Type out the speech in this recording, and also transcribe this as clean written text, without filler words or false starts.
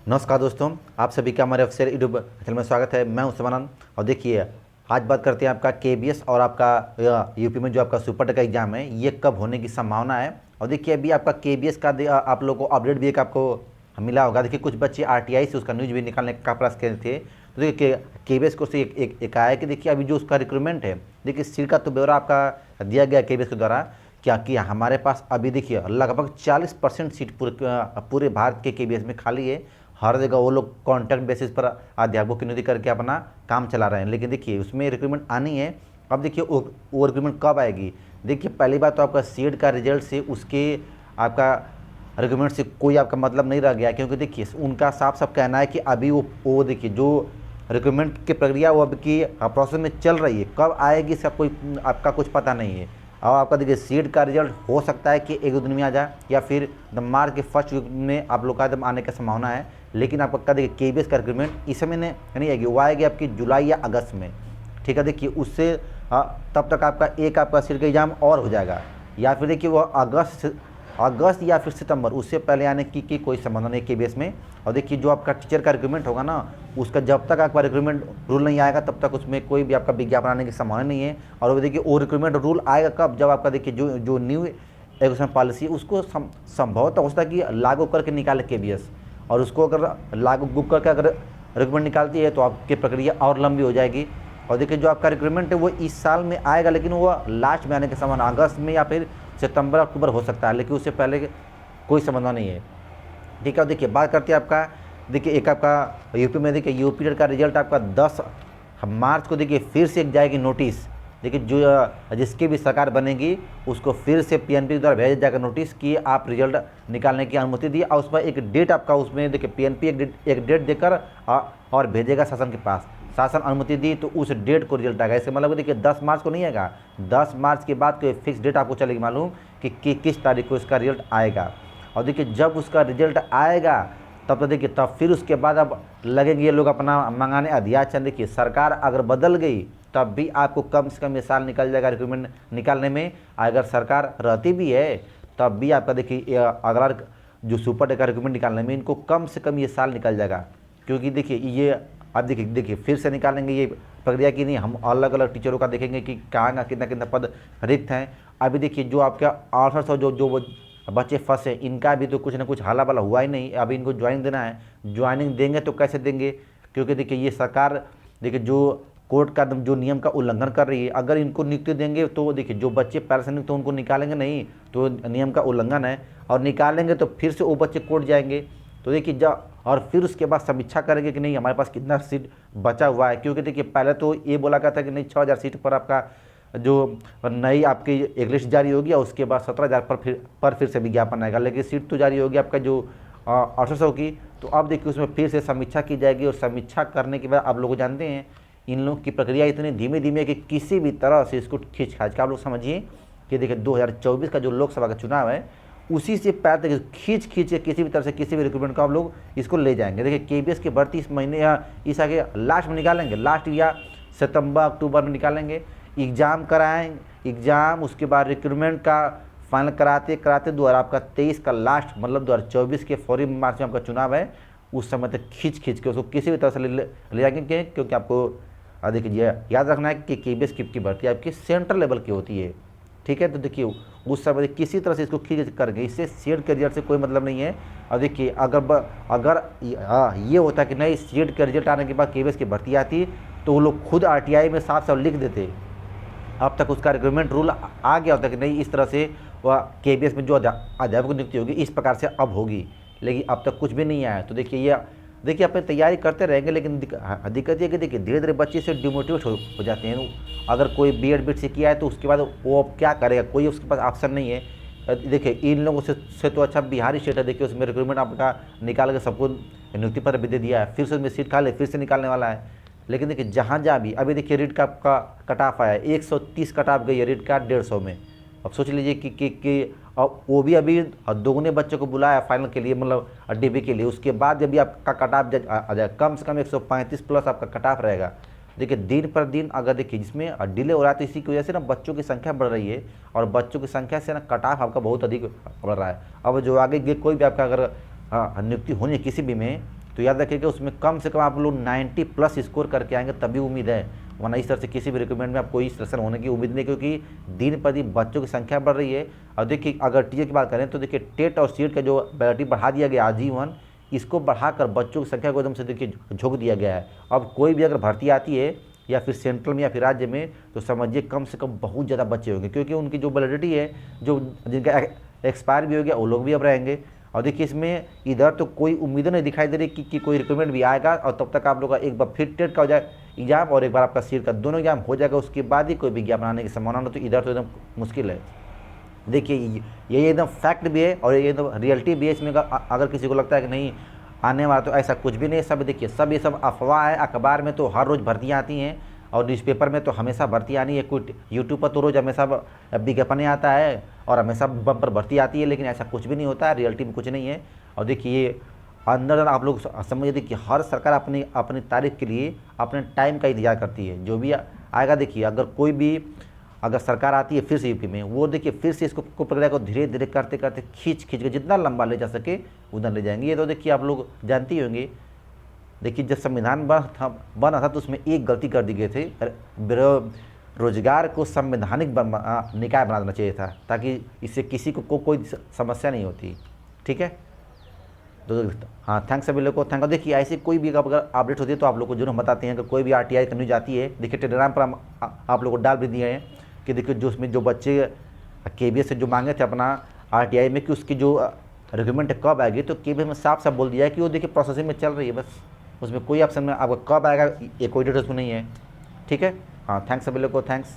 नमस्कार दोस्तों, आप सभी का हमारे ऑफिशियल यूट्यूब चैनल में स्वागत है। मैं हूं शिवानंद और देखिए आज बात करते हैं आपका केबीएस और आपका यूपी में जो आपका सुपर टेक का एग्जाम है ये कब होने की संभावना है। और देखिए अभी आपका केबीएस का आप लोगों को अपडेट भी एक आपको मिला होगा। देखिए कुछ बच्चे आरटीआई से उसका न्यूज़ भी निकालने का प्रयास कर थे। तो देखिए केबीएस को से एक आया कि देखिए अभी जो उसका रिक्रूटमेंट है, देखिए सीट का तो ब्यौरा आपका दिया गया केबीएस के द्वारा। क्या कि हमारे पास अभी देखिए लगभग 40% सीट पूरे भारत के केबीएस में खाली है। हर जगह वो लोग कॉन्ट्रैक्ट बेसिस पर अध्यापकों की नियुक्ति करके अपना काम चला रहे हैं। लेकिन देखिए उसमें रिक्रूटमेंट आनी है। अब देखिए वो रिक्रूटमेंट कब आएगी। देखिए पहली बात तो आपका सीट का रिजल्ट से उसके आपका रिक्रूटमेंट से कोई आपका मतलब नहीं रह गया, क्योंकि देखिए उनका साफ साफ कहना है कि अभी वो देखिए जो रिक्रूटमेंट की प्रक्रिया वो अभी की प्रोसेस में चल रही है। कब आएगी इसका कोई आपका कुछ पता नहीं है। और आपका देखिए सीट का रिजल्ट हो सकता है कि एक दो दिन में आ जाए या फिर मार्च के फर्स्ट वीक में आप लोग का एकदम आने की संभावना है। लेकिन आपका देखिए केबीएस का रिक्रूटमेंट इस समय नहीं आएगी, वो आएगी आपकी जुलाई या अगस्त में। ठीक है, देखिए उससे तब तक आपका सीट का एग्जाम और हो जाएगा, या फिर देखिए वो अगस्त या फिर सितंबर, उससे पहले आने की कोई संभावना नहीं केबीएस में। और देखिए जो आपका टीचर का रिक्रूटमेंट होगा ना, उसका जब तक आपका रिक्रूटमेंट रूल नहीं आएगा तब तक उसमें कोई भी आपका विज्ञापन आने की संभावना नहीं है। और वो देखिए वो रिक्रूटमेंट रूल आएगा कब, जब आपका देखिए जो न्यू एजुकेशन पॉलिसी उसको संभवतः हो सकता है कि लागू करके निकाले केबीएस। और उसको अगर लागू करके अगर रिक्रूटमेंट निकालती है तो आपकी प्रक्रिया और लंबी हो जाएगी। और देखिए जो आपका रिक्रूटमेंट है वो इस साल में आएगा, लेकिन वो लास्ट में आने के संभावना अगस्त में या फिर सितंबर अक्टूबर हो सकता है, लेकिन उससे पहले कोई संभावना नहीं है। ठीक है, देखिए बात करते हैं आपका देखिए एक आपका यूपी में देखिए यूपी टेट का रिजल्ट आपका 10 मार्च को देखिए फिर से एक जाएगी नोटिस। देखिए जो जिसकी भी सरकार बनेगी उसको फिर से पीएनपी द्वारा भेजा जाएगा नोटिस कि आप रिजल्ट निकालने की अनुमति दी। और उस पर एक डेट आपका उसमें देखिए पीएनपी एक डेट देकर और भेजेगा शासन के पास। शासन अनुमति दी तो उस डेट को रिजल्ट आएगा। इसका मतलब देखिए 10 मार्च को नहीं आएगा, 10 मार्च के बाद कोई फिक्स डेट आपको चलेगी मालूम कि किस तारीख को इसका रिजल्ट आएगा। और देखिए जब उसका रिजल्ट आएगा तब तो देखिए तब फिर उसके बाद अब लगेंगे ये लोग अपना मंगाने अध्याचन। देखिए सरकार अगर बदल गई तब भी आपको कम से कम ये साल निकल जाएगा रिक्रूटमेंट निकालने में। अगर सरकार रहती भी है तब भी आपका देखिए अगला जो सुपर टेक का रिक्रूटमेंट निकालने में इनको कम से कम ये साल निकल जाएगा। क्योंकि देखिए ये अब देखिए फिर से निकालेंगे ये प्रक्रिया की नहीं, हम अलग अलग टीचरों का देखेंगे कि कहाँ कितना कितना पद रिक्त हैं। अभी देखिए जो आपका 800 जो बच्चे फंसे इनका भी तो कुछ ना कुछ हाला बला हुआ ही नहीं। अभी इनको ज्वाइनिंग देना है, ज्वाइनिंग देंगे तो कैसे देंगे, क्योंकि देखिए ये सरकार देखिए जो कोर्ट का जो नियम का उल्लंघन कर रही है। अगर इनको नियुक्ति देंगे तो देखिए जो बच्चे पहले से नियुक्त तो उनको निकालेंगे नहीं, तो नियम का उल्लंघन है। और निकालेंगे तो फिर से वो बच्चे कोर्ट जाएंगे, तो देखिए और फिर उसके बाद समीक्षा करेंगे कि नहीं हमारे पास कितना सीट बचा हुआ है। क्योंकि देखिए पहले तो ये बोला गया था कि नहीं 6000 सीट पर आपका जो नई आपकी एक लिस्ट जारी होगी और उसके बाद 17000 पर फिर से विज्ञापन आएगा। लेकिन सीट तो जारी होगी आपका जो 800 की। तो अब देखिए उसमें फिर से समीक्षा की जाएगी, और समीक्षा करने के बाद आप लोग जानते हैं इन लोग की प्रक्रिया इतनी धीमे धीमे कि किसी भी तरह से इसको खींच खाच के आप लोग समझिए कि देखिए 2024 का जो लोकसभा का चुनाव है उसी से पैर खींच के किसी भी तरह से किसी भी रिक्रूटमेंट को आप लोग इसको ले जाएंगे। देखिए केबीएस की भर्ती इस महीने या इस आगे लास्ट में निकालेंगे, लास्ट या सितंबर अक्टूबर में निकालेंगे। एग्ज़ाम कराएंगे, एग्ज़ाम उसके बाद रिक्रूटमेंट का फाइनल कराते कराते 2023 का लास्ट मतलब 2024 के फौरी मार्च में आपका चुनाव है, उस समय तक खींच के उसको किसी भी तरह से ले जाएंगे। क्योंकि आपको देखिए याद रखना है कि केबीएस की भर्ती आपकी सेंट्रल लेवल की होती है। ठीक है, तो देखिए उस समय किसी तरह से इसको खींच करके इससे सीट के रिजल्ट से कोई मतलब नहीं है। और देखिए अगर ये होता कि नहीं सीट के रिजल्ट आने के बाद केबीएस की भर्ती आती तो वो लोग खुद आरटीआई में साफ साफ लिख देते, अब तक उसका रिक्रूटमेंट रूल आ गया होता कि नहीं इस तरह से वह केबीएस में जो अध्यापक की नियुक्ति होगी इस प्रकार से अब होगी। लेकिन अब तक कुछ भी नहीं आया। तो देखिए अपनी तैयारी करते रहेंगे, लेकिन दिक्कत ये कि देखिए धीरे धीरे बच्चे से डिमोटिवेट हो जाते हैं। अगर कोई बीएड बीट से किया है तो उसके बाद वो अब क्या करेगा, कोई उसके पास ऑप्शन नहीं है। देखिए इन लोगों से तो अच्छा बिहारी स्टेट है, देखिए उसमें रिक्रूटमेंट आपका निकाल के सबको नियुक्ति पत्र भी दे दिया है, फिर से उसमें सीट खाली फिर से निकालने वाला है। लेकिन देखिए जहाँ भी अभी देखिए रीट का कट ऑफ आया 130 कट ऑफ गई है रीट का 150 में। अब सोच लीजिए कि अब वो भी अभी दोगुने बच्चों को बुलाया फाइनल के लिए मतलब डीबी के लिए। उसके बाद जब भी आपका कट ऑफ आ जाए कम से कम 135 प्लस आपका कट ऑफ रहेगा। देखिए दिन पर दिन अगर देखिए जिसमें डिले हो रहा है तो इसी की वजह से ना बच्चों की संख्या बढ़ रही है, और बच्चों की संख्या से ना कट ऑफ आपका बहुत अधिक बढ़ रहा है। अब जो आगे कोई भी आपका अगर नियुक्ति होनी है किसी भी में तो याद रखिएगा उसमें कम से कम आप लोग 90 प्लस स्कोर करके आएंगे तभी उम्मीद है, वरना इस तरह से किसी भी रिक्रूटमेंट में आप कोई सिलेक्शन होने की उम्मीद नहीं, क्योंकि दिन पर दिन बच्चों की संख्या बढ़ रही है। और देखिए अगर टीचर की बात करें तो देखिए टेट और सीट का जो वैलिडिटी बढ़ा दिया गया आजीवन, इसको बढ़ाकर बच्चों की संख्या को एकदम से देखिए झोंक दिया गया है। अब कोई भी अगर भर्ती आती है या फिर सेंट्रल में या फिर राज्य में, तो समझिए कम से कम बहुत ज़्यादा बच्चे होंगे, क्योंकि उनकी जो वैलिडिटी है, जो जिनका एक्सपायर भी हो गया, वो लोग भी अब रहेंगे। और देखिए इसमें इधर तो कोई उम्मीद नहीं दिखाई दे रही कि कोई रिक्रूटमेंट भी आएगा, और तब तक आप लोग का एक बार फिर टेट का हो जाए एग्जाम और एक बार आपका सीट का, दोनों एग्जाम हो जाएगा, उसके बाद ही कोई विज्ञापन आने की संभावना हो। तो इधर तो एकदम मुश्किल है। देखिए ये एकदम फैक्ट भी है और ये एकदम रियलिटी भी है। इसमें अगर किसी को लगता है कि नहीं आने वाला, तो ऐसा कुछ भी नहीं है। सब देखिए सब ये सब अफवाह है। अखबार में तो हर रोज़ भर्तियाँ आती हैं और न्यूज़पेपर में तो हमेशा भर्ती आनी है, कोई यूट्यूब पर तो रोज़ हमेशा विज्ञापन आता है और हमेशा बम पर भर्ती आती है, लेकिन ऐसा कुछ भी नहीं होता है, रियलिटी में कुछ नहीं है। और देखिए ये अंदर आप लोग समझिए, देखिए हर सरकार अपनी अपनी तारीख के लिए अपने टाइम का इंतजार करती है। जो भी आएगा, देखिए अगर कोई भी अगर सरकार आती है फिर से यूपी में, वो देखिए फिर से इसको प्रक्रिया को धीरे धीरे करते करते खींच के जितना लंबा ले जा सके उधर ले जाएंगे। ये तो देखिए आप लोग जानते ही होंगे। देखिए जब संविधान बना था तो उसमें एक गलती कर दी गई थी, रोजगार को संवैधानिक निकाय बना देना चाहिए था, ताकि इससे किसी को कोई समस्या नहीं होती। ठीक है, तो हाँ थैंक्स सभी लोग को, थैंक। देखिए ऐसी कोई भी अगर अपडेट होती है तो आप लोग को जरूर हम बताते हैं कि कोई भी आरटीआई का न्यूज आती है। देखिए टेलीग्राम पर हम आप लोग को डाल भी दिए हैं कि देखिए जो उसमें जो बच्चे केबीएस से जो मांगे थे अपना आरटीआई में कि उसकी जो रिक्रूटमेंट कब आएगी, तो केबीएस में साफ साफ बोल दिया है कि वो देखिए प्रोसेसिंग में चल रही है, बस उसमें कोई ऑप्शन में आपको कब आएगा ये कोई डेट उसमें नहीं है। ठीक है, हाँ थैंक्स सभी लोग को, थैंक्स।